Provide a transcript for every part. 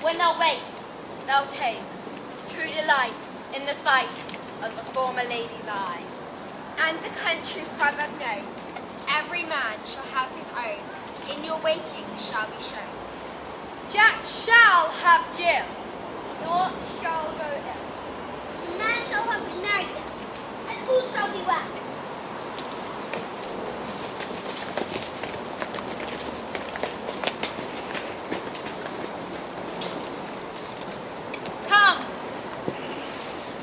When thou wakes, thou takes true delight in the sight of the former lady's eye. And the country proverb knows, every man shall have his own, in your waking shall be shown. Jack shall have Jill. Naught shall go ill. The man shall have been married, and all shall be well. Come,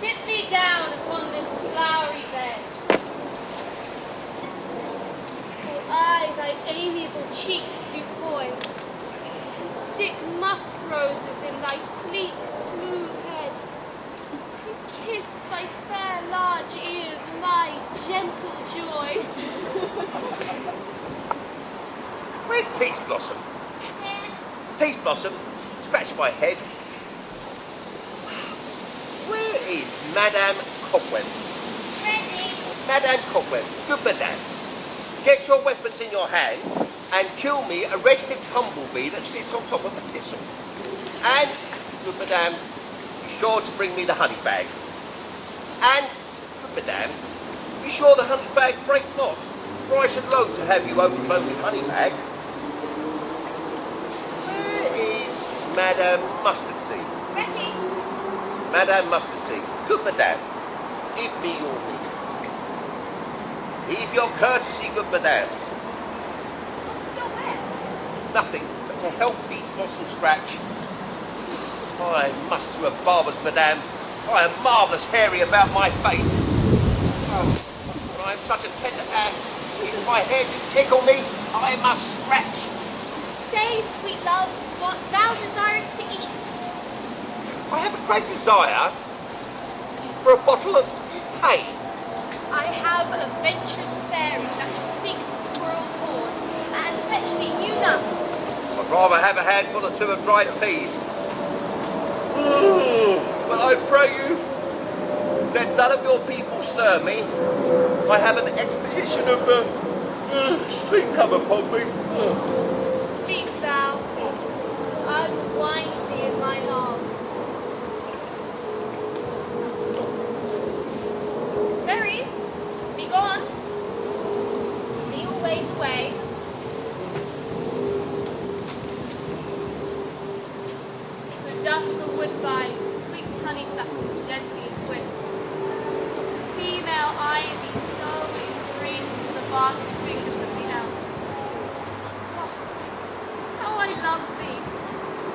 sit thee down upon this flowery bed. For I thy amiable cheeks do poise, and stick musk roses in thy sleek, smooth head, and kiss thy fair large ears, my gentle joy. Where's Peace Blossom? Here, Peace Blossom, scratch my head. Where is Madame Cobweb? ready. Madame Cobweb, good madame. Get your weapons in your hand and kill me a red-hipped humblebee that sits on top of a thistle. And, good madame, be sure to bring me the honey bag. And, good madame, be sure the honey bag break not, for I should loathe to have you overflow with honey bag. Where is Madame Mustard Seed? Ready. Madame Mustard Seed, good madame, give me your leaf. Leave your courtesy, good madame. What's your will? Nothing but to help these blossoms scratch. I must to a barber's, madame. I am marvellous hairy about my face. Oh, but I am such a tender ass. If my hair do tickle me, I must scratch. Say, sweet love, what thou desirest to eat. I have a great desire for a bottle of hay. I have a venturous fairy that can seek the squirrel's horn and fetch thee new nuts. I'd rather have a handful or two of dried peas. But I pray you, let none of your people stir me. I have an expedition of Sleep come upon me. Sleep thou, unwind thee in mine arms. Fairies, be gone. Be your ways away. So doth the woodbine, sweet honeysuckle, gently twist. Female ivy so brings the bark and fingers of the elf. Oh, how I love thee!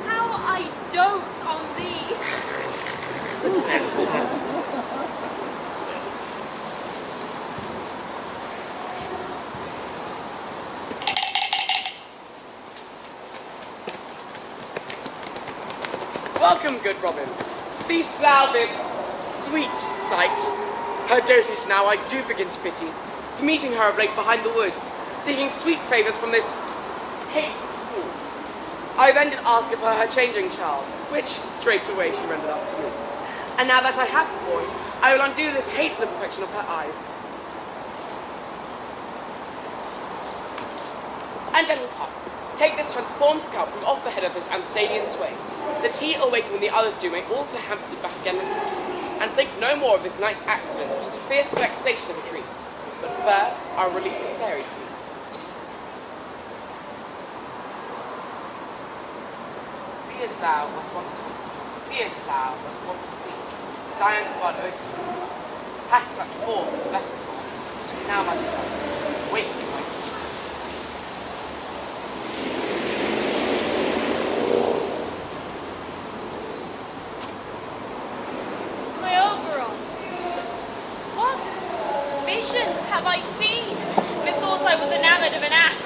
How I dote on thee! Welcome, good Robin. Seest thou this sweet sight? Her dotage now I do begin to pity, for meeting her of late behind the wood, seeking sweet favours from this hateful fool. I then did ask of her changing child, which straightway she rendered up to me. And now that I have the boy, I will undo this hateful imperfection of her eyes. And gentle heart, take this transformed scalp from off the head of this Amstanian swain, that he, awaking when the others do, may all to Hampstead back again with me, and think no more of this night's accident, which is a fierce vexation of a dream. But first, I'll release the fairy queen. Seest thou was want to be, seest thou was want to see, Diane's blood open, hath such force and blessed force, now my son, wake my son. My Oberon! What visions have I seen? Methought I was enamoured of an ass.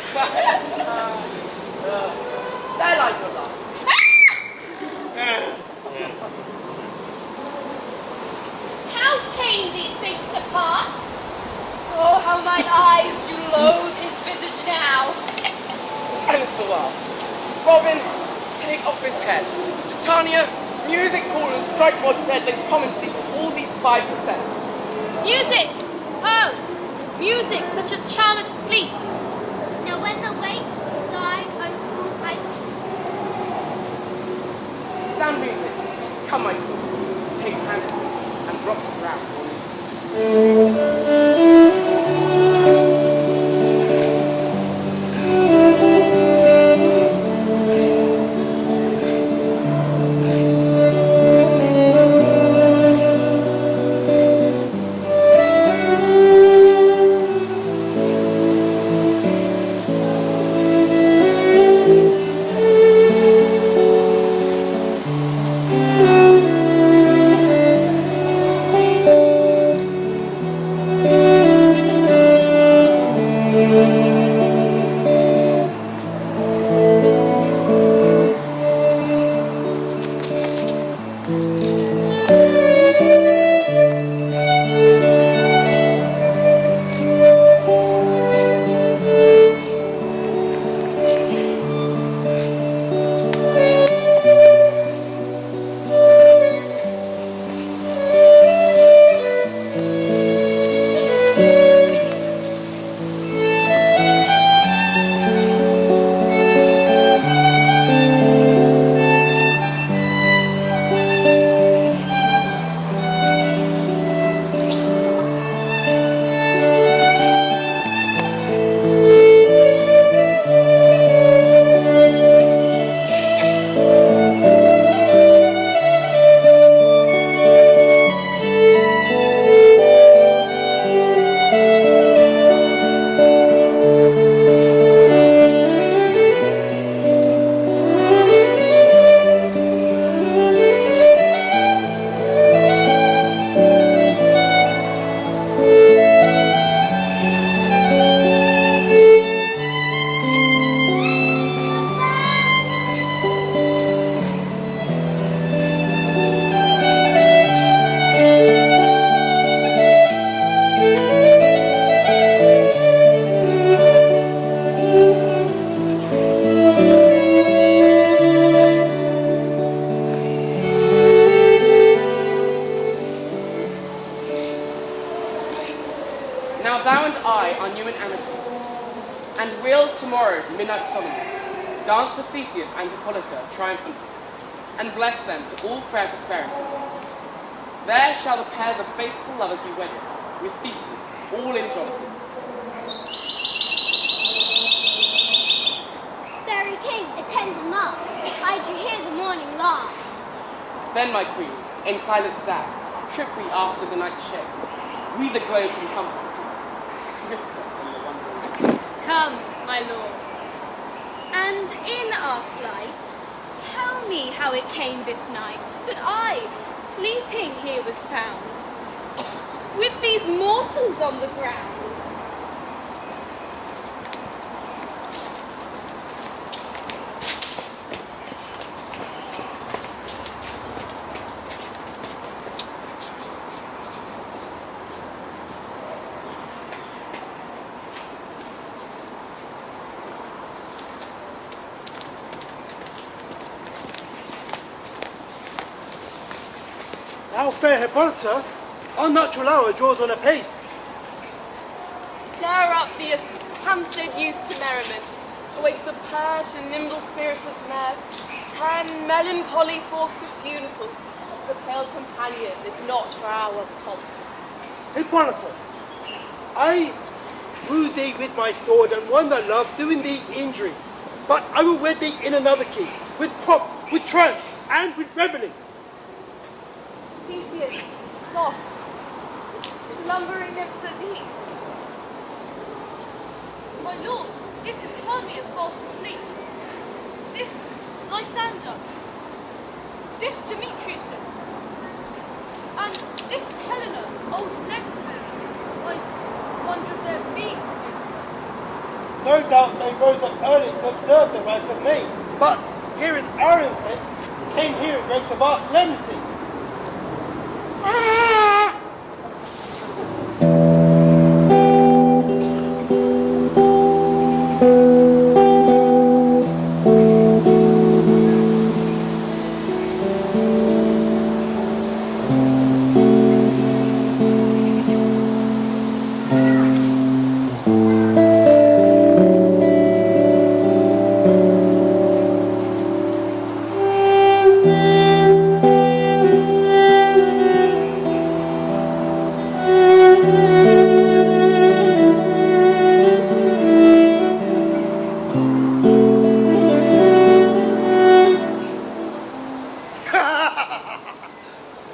There lies your love. How came these things to pass? Oh, how mine eyes do loathe his visage now. Silence a while. Robin, take off his head. Titania, music cool and strike more dead than common sleep of all these 5%. Music! Oh, music such as charmeth sleep. Now when the weight thine own fools I Sound music. Come, my fool. Take hand and rock the ground, boys. Hail tomorrow, Midsummer. Dance with Theseus and Hippolyta triumphantly, and bless them to all fair prosperity. There shall the pairs of faithful lovers be wedded, with Theseus, all in jollity. Fairy King, attend the mark. I do hear the morning lark. Then, my queen, in silence sad, trip we after the night shade. We the globe encompass, swifter than the wandering. Come, my lord. And in our flight, tell me how it came this night that I, sleeping here, was found, with these mortals on the ground. Now, fair Hippolyta, our natural hour draws on apace. Stir up the Hampstead youth to merriment. Awake the pert and nimble spirit of mirth. Turn melancholy forth to funeral. The pale companion is not for our pomp. Hippolyta, I woo thee with my sword and won thy love, doing thee injury. But I will wed thee in another key, with pomp, with triumph, and with revelling. Theseus, soft, slumbering lips at these. My lord, this is Hermia fast asleep. This Lysander. This Demetrius's. And this is Helena, old Ned's Helena. I wonder if they're being. No doubt they rose up early to observe the rites of May, but here in our intent, came here in grace of our solemnity.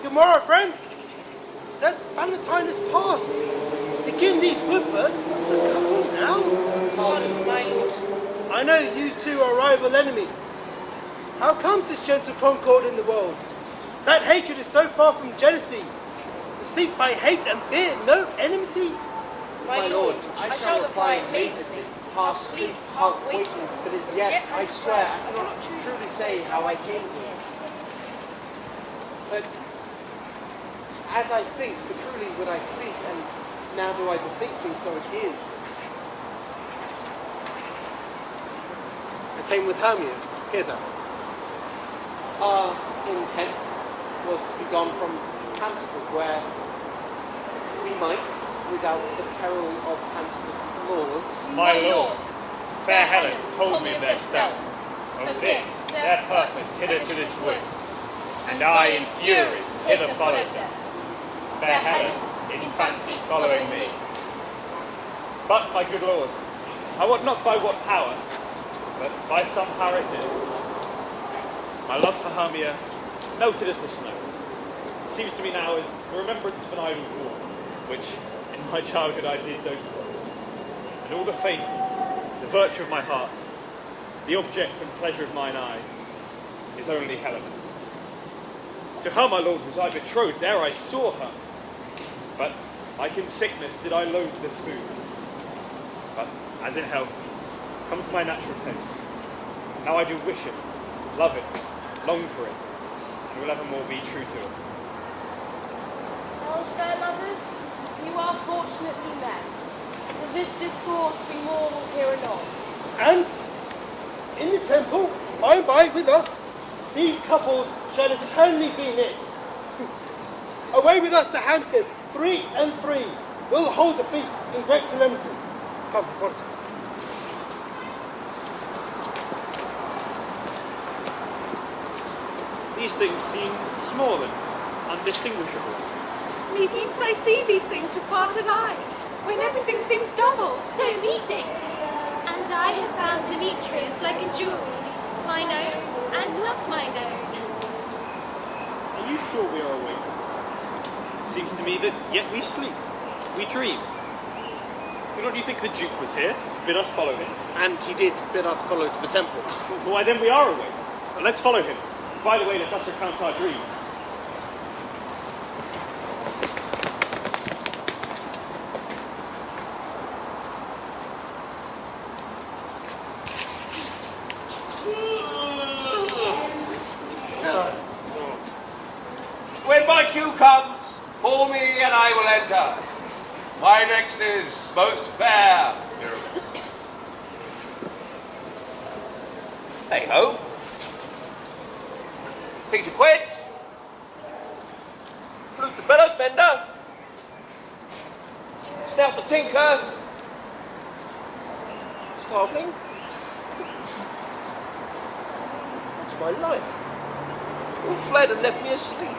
Good morrow, friends. St. Valentine is past. Begin these woodbirds, what's a couple now? Pardon, my lord. I know you two are rival enemies. How comes this gentle concord in the world? That hatred is so far from jealousy. To sleep by hate and fear, no enmity? My lord, I shall reply amazedly, half sleep, half waking, but as yet, I swear, I cannot truly say how I came here. But as I think, for truly would I speak, and now do I bethink me, so it is. I came with Hermia, hither. Our intent was to be gone from Hampstead, where we might, without the peril of Hampstead laws, My lord, fair Helen told me of their stealth, of this, their purpose hitherto this wood, and I in fury hither followed them. Fair Helen, in fancy following me. But, my good lord, I wot not by what power, but by some power it is. My love for Hermia, melted as the snow, it seems to me now as the remembrance of an idle war, which in my childhood I did dote upon. And all the faith, the virtue of my heart, the object and pleasure of mine eye, is only Helena. To her, my lord, was I betrothed, ere I saw her. But, like in sickness, did I loathe this food. But, as in health, comes my natural taste. Now I do wish it, love it, long for it, and will evermore be true to it. Well, fair lovers, you are fortunately met. For this discourse we more will hear anon. And in the temple, by and by with us, these couples shall eternally be knit. Away with us to Hampstead, 3 and 3. We'll hold the feast in great solemnity. Come, Hippolyta. These things seem small and undistinguishable. Methinks I see these things with parted eye, when everything seems double. So methinks. And I have found Demetrius like a jewel, mine own and not mine own. Are you sure we are awake? It seems to me that yet we sleep. We dream. Do not you think the Duke was here? Bid us follow him. And he did bid us follow to the temple. Why then we are awake. Well, let's follow him. By the way, let us recount our dream. When my cue comes, call me and I will enter. My next is most fair, Miracle. Hey ho. Peter Quid. Flute the bellows mender. Snout the tinker. Starveling. That's my life. All fled and left me asleep.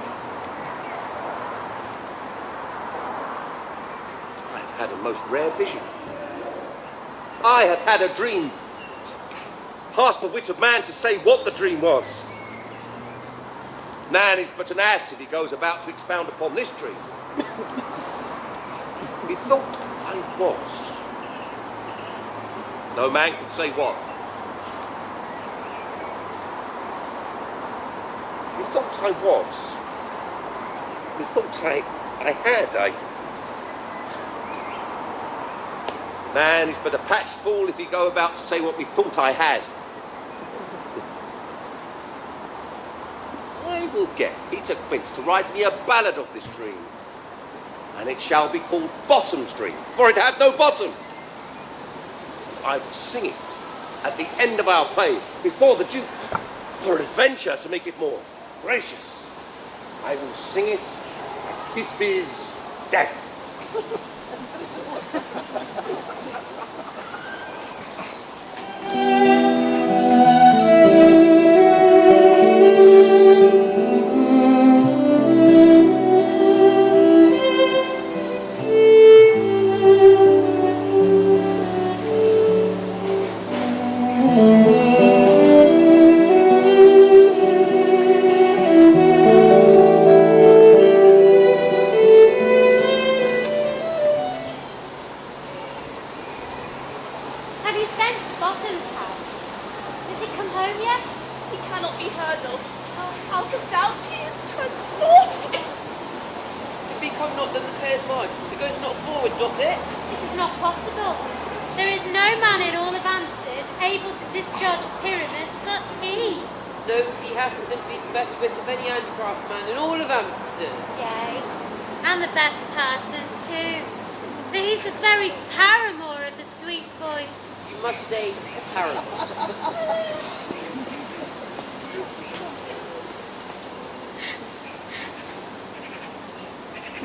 I've had a most rare vision. I have had a dream. Past the wit of man to say what the dream was. Man is but an ass if he goes about to expound upon this dream. Methought I was. No man could say what. Methought I was. Methought I had. Man is but a patched fool if he go about to say what methought I had. I will get Peter Quince to write me a ballad of this dream, and it shall be called Bottom's Dream, for it has no bottom. I will sing it at the end of our play before the Duke, for adventure to make it more gracious. I will sing it at Thisby's death. Have you sent to Bottom's house? Has he come home yet? He cannot be heard of. Out of doubt he is transported. If he come not, then the player's mine. It goes not forward, doth it? This is not possible. There is no man in all of Amstead able to discharge Pyramus but he. No, he has simply the best wit of any handicraft man in all of Amsterdam. Yea, and the best person too. For he's a very paramour of a sweet voice. You must say a paramour.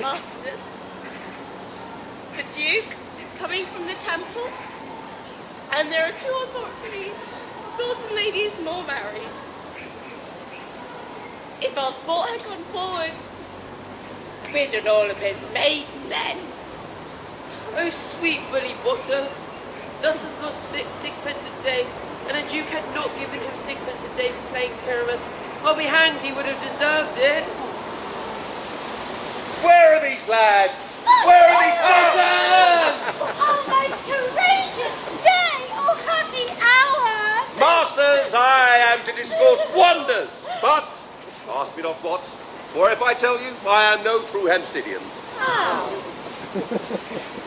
Masters, the Duke is coming from the temple, and there are two authorities, lords and ladies more married. If our sport had gone forward, we'd have all have been made men. Oh, sweet bully butter, thus has lost sixpence a day, and the Duke had not given him sixpence a day for playing Pyramus. I'll be hanged, he would have deserved it. Where are these lads? Where are these lads? Oh, most courageous day! Oh, happy hour! Masters, I am to discourse wonders, but ask me not what, for if I tell you, I am no true Hampsteadian. Oh,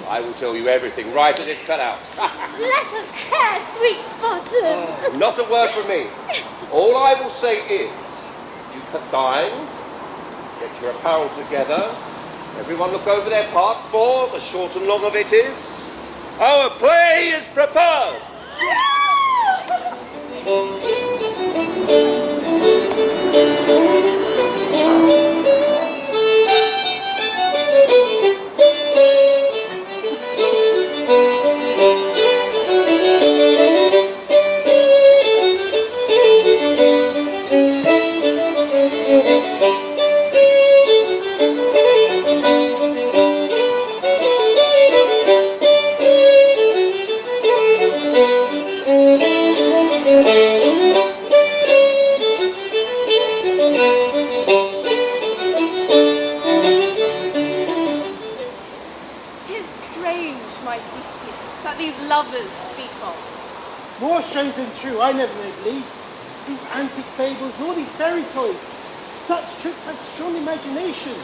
I will tell you everything right as it's cut out. let us hear, sweet Bottom. Not a word from me. All I will say is, you have dined, get your apparel together, everyone look over their part, for the short and long of it is, our play is prepared. been true, I never made believe. These antique fables, nor these fairy toys. Such tricks have strong imagination,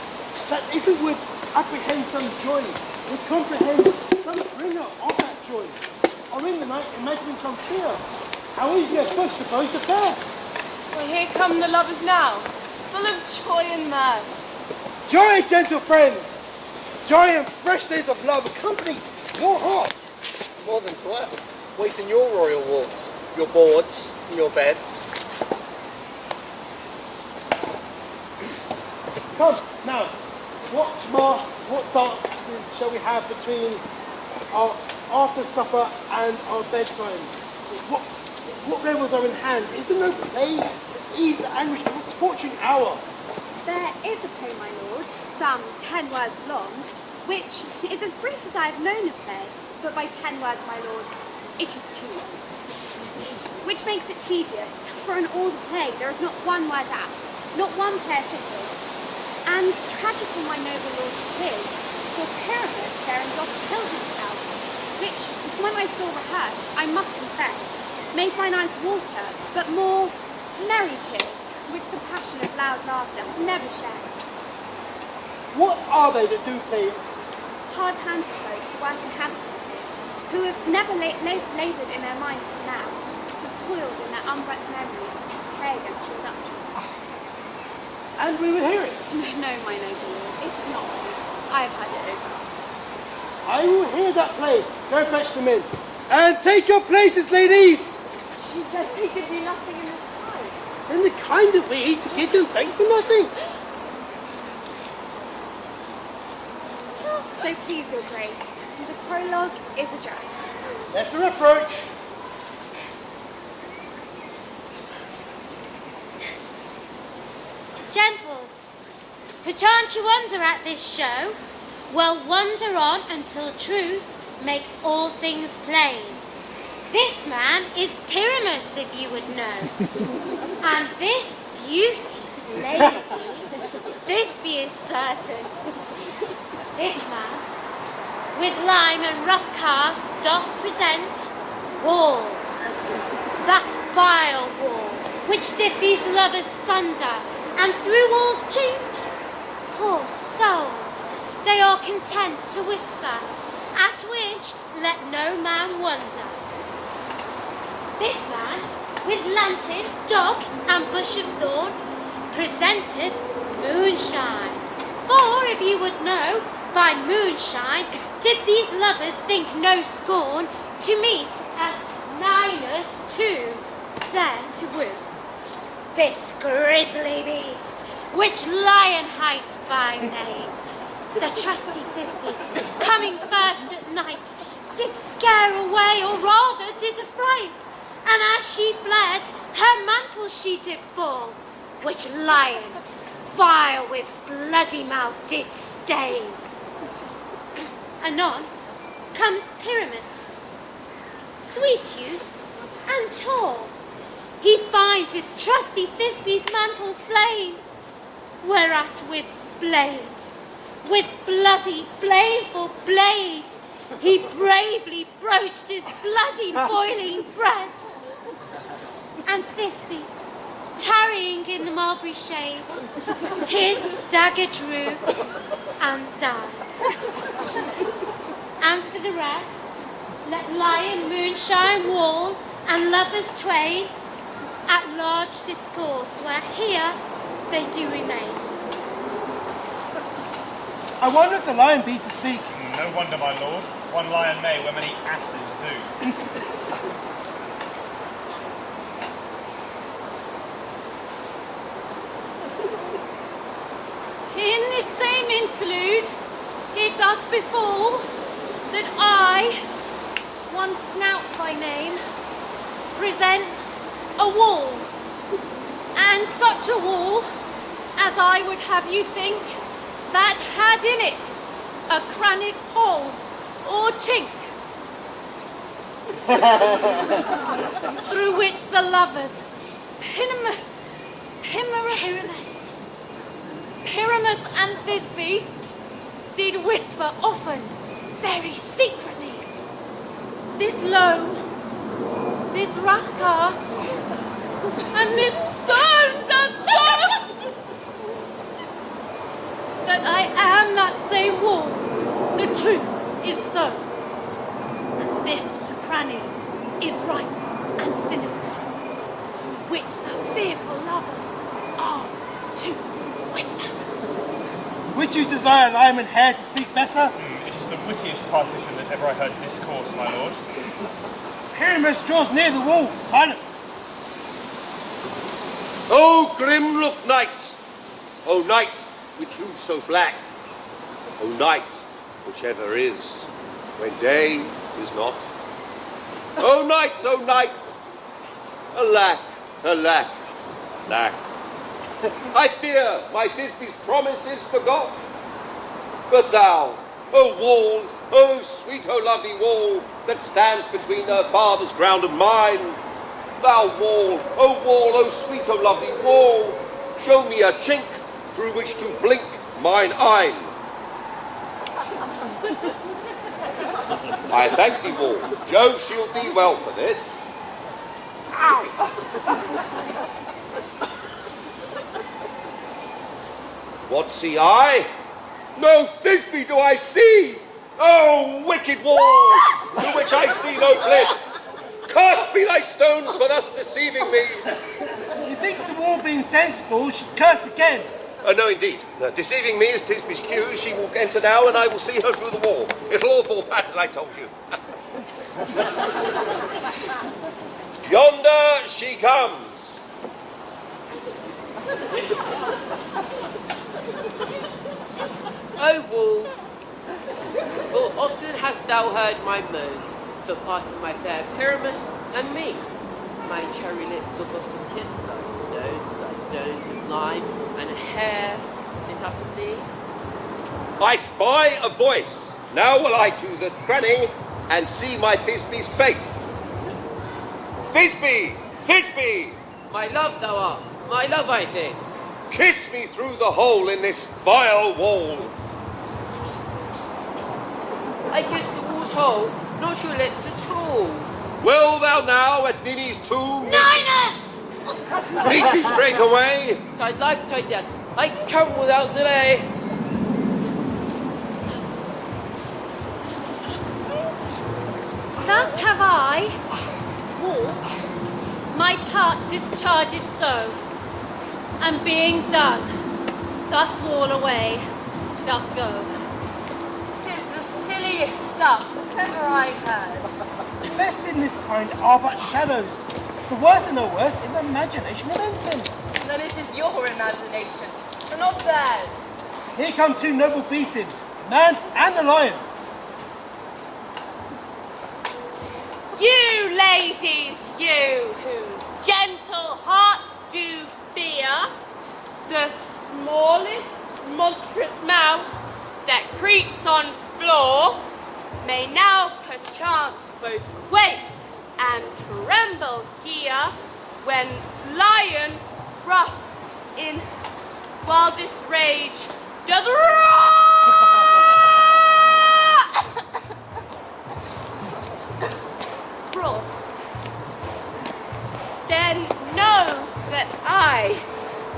that if it would apprehend some joy, would comprehend some bringer of that joy, or in the night imagining some fear, how easy a bush supposed to bear? Well, here come the lovers now, full of joy and mirth. Joy, gentle friends! Joy and fresh days of love accompany your hearts. More than to us. Wait in your royal walks, your boards, and your beds. Come, now, what masks, what dances shall we have between our after supper and our bedtime? What revels are in hand? Is there no play to ease the anguish of a torturing hour? There is a play, my lord, some 10 words long, which is as brief as I have known a play, but by 10 words, my lord, it is too long. Which makes it tedious, for in all the play there is not one word apt, not one player fitted. And tragical my noble lord it is, for Pyramus therein doth kill himself, which, when I saw rehearsed, I must confess, made mine eyes water, but more merry tears, which the passion of loud laughter never shed. What are they that do play it? Hard-handed folk who work in Hampstead, who have never laboured in their minds till now, have toiled in their unbreathed memories to play against your doctrine. And we will hear it. No, my noble lord, it is not me. I have had it over. I will hear that play. Go fetch them in. And take your places, ladies. She said he could do nothing in this time. In the kind of way to give them thanks for nothing. So please, your grace, the prologue is addressed. Let her approach. Gentles, perchance you wonder at this show? Well, wonder on until truth makes all things plain. This man is Pyramus, if you would know. And this beauteous lady, this be is certain. This man, with lime and rough cast, doth present war. That vile war, which did these lovers sunder, and through walls change. Poor souls, they are content to whisper, at which let no man wonder. This man, with lantern, dog, and bush of thorn, presented moonshine. For, if you would know, by moonshine did these lovers think no scorn to meet at Ninus too, there to woo. This grisly beast, which Lion hight by name, the trusty Thisbe, coming first at night, did scare away, or rather did affright, and as she fled, her mantle she did fall, which Lion, vile with bloody mouth, did stain. Anon comes Pyramus, sweet youth and tall. He finds his trusty Thisbe's mantle slain, whereat with blades, with bloody baleful blades, he bravely broached his bloody boiling breast. And Thisbe, tarrying in the mulberry shade, his dagger drew and died. And for the rest, let Lion, moonshine, walled, and lovers twain at large discourse, where here they do remain. I wonder if the lion be to speak. No wonder, my lord. One lion may where many asses do. In this same interlude, it doth befall that I, one Snout by name, present a wall, and such a wall as I would have you think that had in it a crannied hole or chink, through which the lovers, Pyramus and Thisbe, did whisper often, very secretly, this low, this rough cast, and this stone doth show that I am that same wall. The truth is so. And this cranny is right and sinister, which the fearful lovers are to whisper. Would you desire Lyman Hare to speak better? It is the wittiest partition that ever I heard discourse, my lord. Pyramus draws near the wall. Silence. Oh, grim look night! Oh, night with hue so black! Oh, night, whichever is, when day is not. Oh, night, alack, alack, alack. I fear my Thisbe's promise is forgot. But thou, O wall, O sweet, O lovely wall, that stands between her father's ground and mine, thou wall, O sweet, O lovely wall, show me a chink through which to blink mine eye. I thank thee, wall. Jove shield thee well for this. Ow! What see I? No Thisbe do I see! Oh, wicked wall, to which I see no bliss! Cast be thy stones for thus deceiving me! Methinks the wall, being sensible, should curse again. No, indeed. Deceiving me is Thisbe's cue. She will enter now, and I will see her through the wall. It'll all fall pat, as I told you. Yonder she comes. O wall, full often hast thou heard my moans for parting my fair Pyramus and me. My cherry lips have often kissed thy stones of lime and hair lit up in thee. I spy a voice. Now will I to the cranny and see my Thisbe's face. Thisbe! Thisbe! My love thou art, my love I think. Kiss me through the hole in this vile wall. I kiss the wall's hole, not your lips at all. Will thou now at Ninny's tomb Ninus! meet me straight away? Tide life, tide death, I come without delay. Thus have I, wall, my part discharged so, and being done, thus wall away doth go. This is the silliest stuff that ever I heard. The best in this kind are but shadows. The worst and no worse in the imagination of anything. Then it is your imagination, and not theirs. Here come two noble beasts in, the man and the lion. You ladies, you whose gentle hearts do fear the smallest monstrous mouse that creeps on floor, may now perchance both quake and tremble here when lion rough in wildest rage doth roar. Then know that I,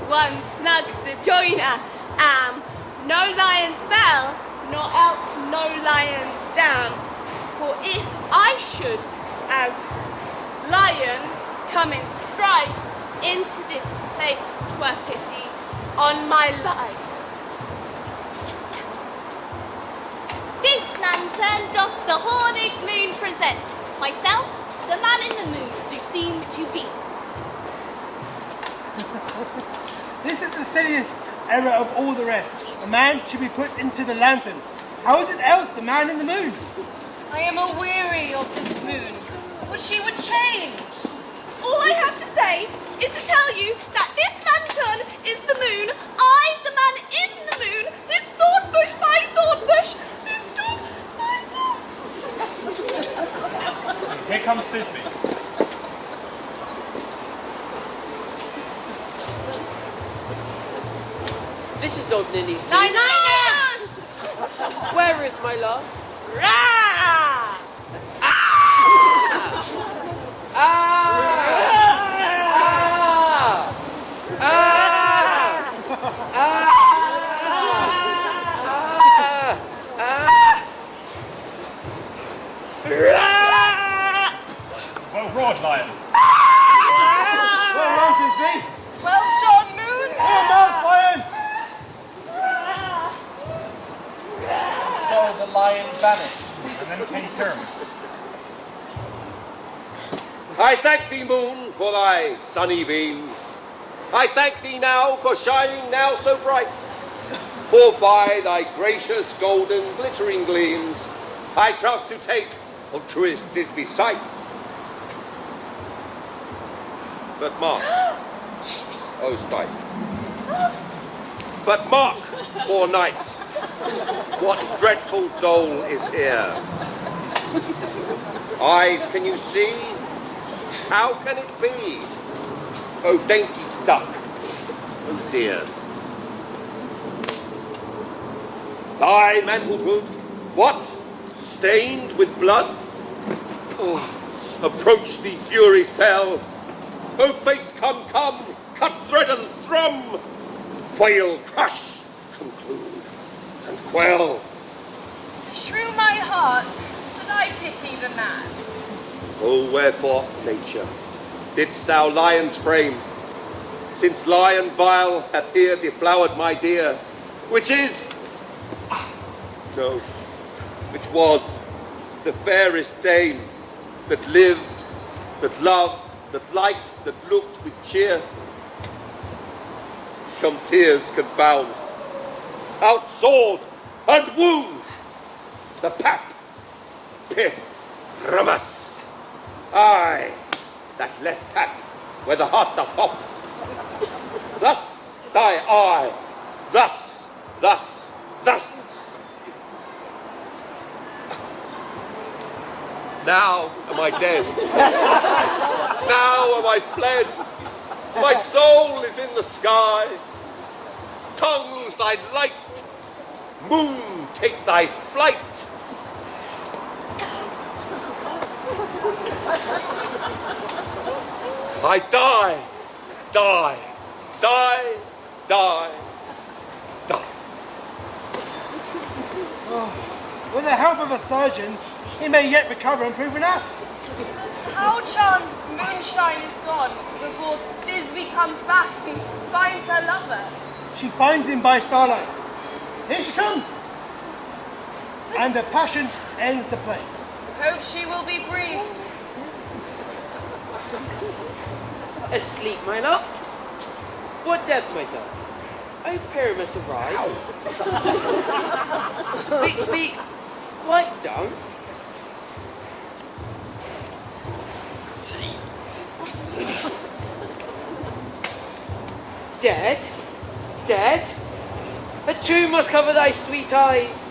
one snug the joiner, am no lion's bell, nor else no lion's dam. For if I should, as lion, come in strife into this place, 'twere pity on my life. This lantern doth the horned moon present. Myself, the man in the moon, do seem to be. This is the silliest error of all the rest. A man should be put into the lantern. How is it else the man in the moon? I am aweary of this moon, which she would change. All I have to say is to tell you that this lantern is the moon, I the man in the moon, this thorn bush my thorn bush, this dog my dog. Here comes Thisbe. This is old Ninny's tomb. Ninus! Where is my love? Rah! Ah! Ah! mountains be? Well shone, Moon. Oh, Mount Lion! So the lion vanished, and then came Pyramus. I thank thee, moon, for thy sunny beams. I thank thee now for shining now so bright. For by thy gracious golden glittering gleams, I trust to take of truest this be sight. But mark, O spite. But mark, poor knight, what dreadful dole is here. Eyes, can you see? How can it be? O dainty duck, oh dear. Thy mantled hood, what? Stained with blood? Oh, approach thee, furies fell. O fates, come, come, cut, thread, and thrum. Quail, crush, conclude, and quell. Shrew my heart, that I pity the man. Oh, wherefore, nature, didst thou lion's frame? Since lion vile hath here deflowered my dear, which is, no, which was the fairest dame that lived, that loved, that liked, that looked with cheer. Come tears confound, out sword and wound, the pap, Pyramus. Aye, that left tap where the heart doth hop. Thus thy eye, thus, thus, thus. Now am I dead. Now am I fled. My soul is in the sky. Tongues thy light. Moon, take thy flight. I die, die, die, die, die. Oh, with the help of a surgeon, he may yet recover and prove an ass. How chance Moonshine is gone before Thisbe comes back and finds her lover? She finds him by starlight. Here she comes. And the passion ends the play. Hope she will be brief. Asleep, my love? What dead, my dove? Oh, Pyramus arrives. Speak, speak. Quite done. Dead? Dead? A tomb must cover thy sweet eyes.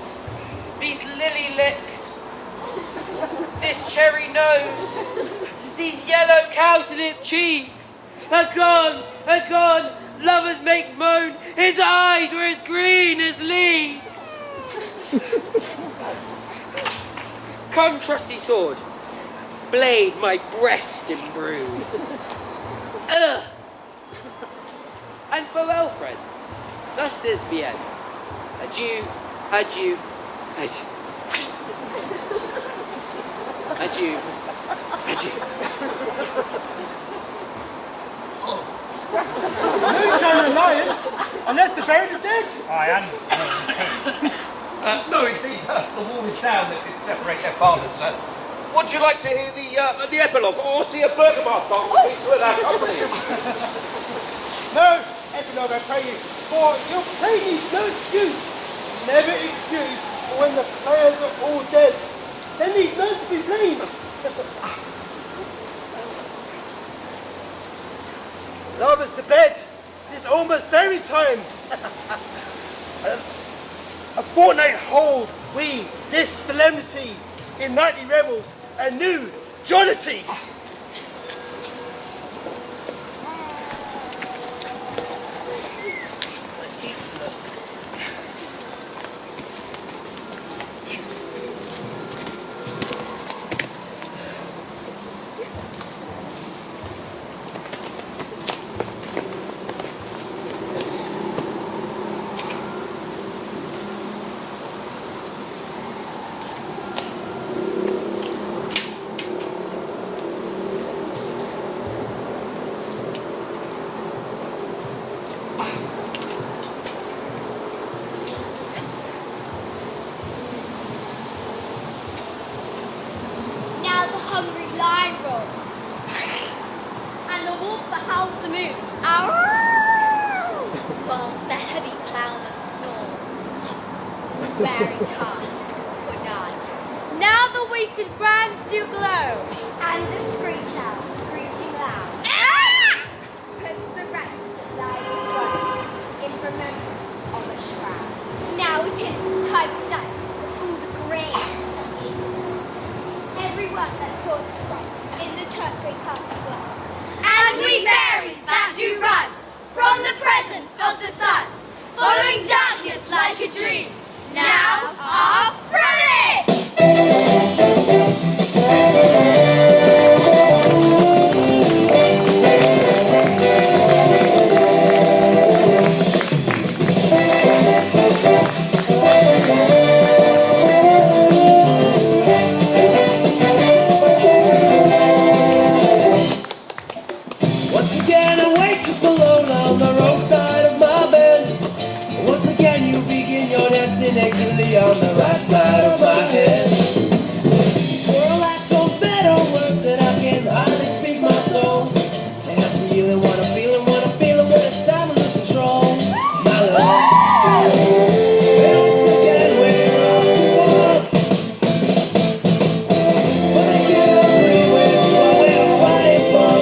These lily lips. This cherry nose. These yellow cowslip cheeks. Are gone, are gone. Lovers make moan. His eyes were as green as leeks. Come, trusty sword. Blade my breast imbrued. Ugh. And farewell, friends. Thus this be ends. Adieu, adieu, adieu. Adieu, adieu. Moonshine and lion, unless the buried are dead. I am. No, indeed, the wall is down that didn't separate their fathers, sir. Would you like to hear the epilogue, or see a burgomaster on the beach with our company? No, epilogue, I pray you, for your play needs no excuse. Never excuse for when the players are all dead. There needs none to be blamed. Lovers to bed. It is almost fairy time. A fortnight hold we this solemnity in nightly revels a new jollity. but howls the moon? Ow! Whilst the heavy ploughman snores. Weary task for done. Now the weighted brands do glow. And the screech owl screeching loud. Puts the wretch that lies dry in remembrance of a shroud. Now it is the time of night for all the grain that is. Everyone that causes right in the church we cast a glass. And we fairies that do run from the presence of the sun, following darkness like a dream, now are ready! Once again I wake up alone on the wrong side of my bed. Once again you begin your dancing nakedly on the right side of my head. Swirl like those better words that I can hardly speak my soul. And I'm feeling what I'm feeling, when it's time to lose control. My love. And once again we're off to war. But I can't agree with what we're fighting for.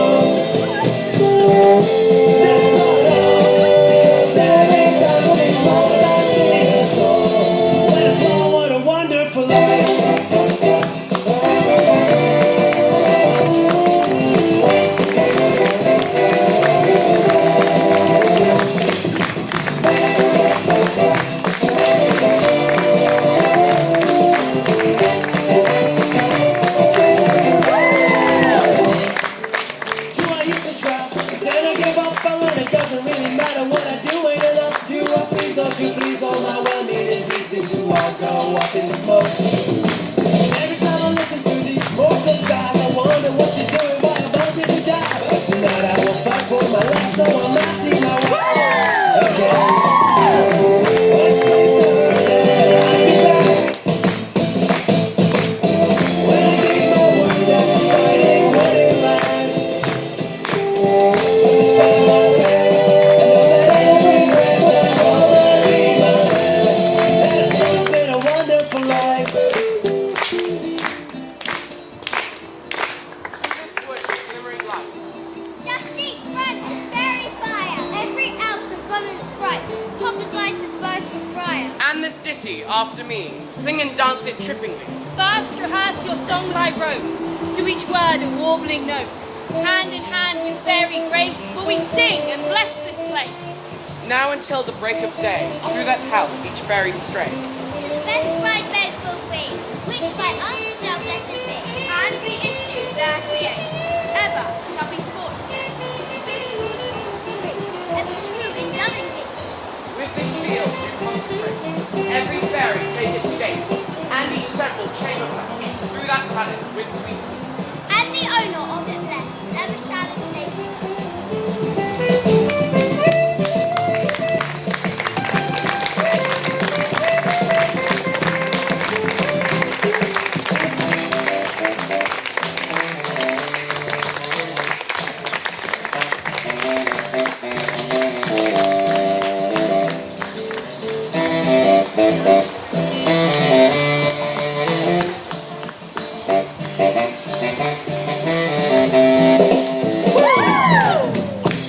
That's not all, because every time she smiles I see her soul. When it's small, what a wonderful life. Still I used to try, but then I gave up. I learned it doesn't really matter what I do, ain't enough to appease or to please all my well-meaning needs seem to all go up in smoke. Every time I look into these smokeless skies, I wonder what she's doing, why I'm about to die. But tonight I will fight for my life, so I might see my way again. Explain to her that I'll be back. When I gave my word that the fighting wouldn't last. Despite my pain, I know that every breath will always be my last. And so it's been a wonderful life. This wood with glimmering lights. Dusty, front, fairy fire, every elf of fun and sprite, Papa's lights is both for friar. And this ditty, after me, sing and dance it trippingly. First rehearse your song by rote, to each word a warbling note. Hand in hand with fairy grace, will we sing and bless this place. Now until the break of day, through that house each fairy stray. To the best bride bed will we, which by us shall blessed be. And the issue there create, ever shall be fortunate. Ever true in loving thee. With this field do consecrate, every fairy take its state, and each several chamber pass, through that palace with sweet peace. And the owner of it blessed, ever shall it stay.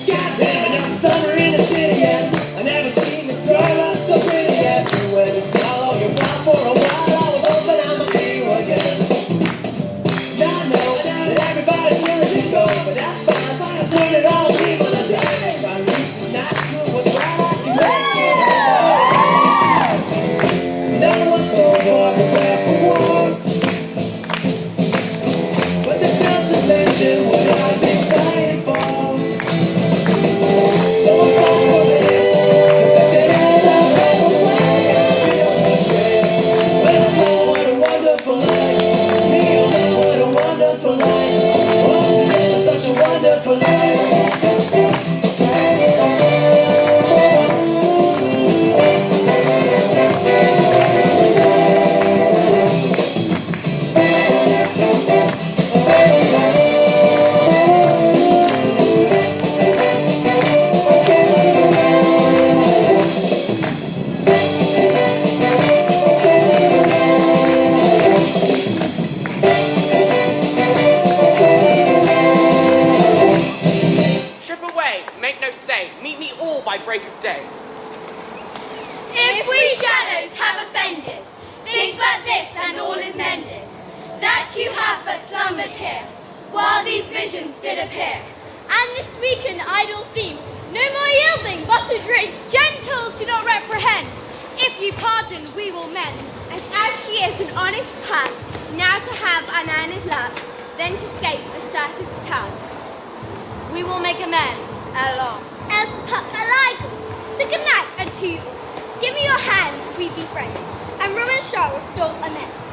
Goddamn, another summer in the city, and I never seen the girl look so pretty as you. When you smile on your brow for a while, I was hoping I might see you again. Now I know that everybody's willing to go, but that's fine, I turn it all evil and dance. My reason is not good, what's right, I can make it happen. No one's told boy prepare for war, but they failed to mention what I've been fighting for. So I fought for this, perfected as I passed away. I feel the grace, but it's all what a wonderful life. Me, oh my, what a wonderful life. Oh, this was such a wonderful life. say, meet me all by break of day. If we shadows have offended, think but this and all is mended, that you have but slumbered here, while these visions did appear. And this weekend idle theme, no more yielding but a drink. Gentles do not reprehend. If you pardon, we will mend. And as she is an honest pun, now to have unearned luck, then to escape a serpent's tongue. We will make amends ere long. Else put illegal. So good night unto you all. Give me your hands, we be friends, and Roman shall restore amends.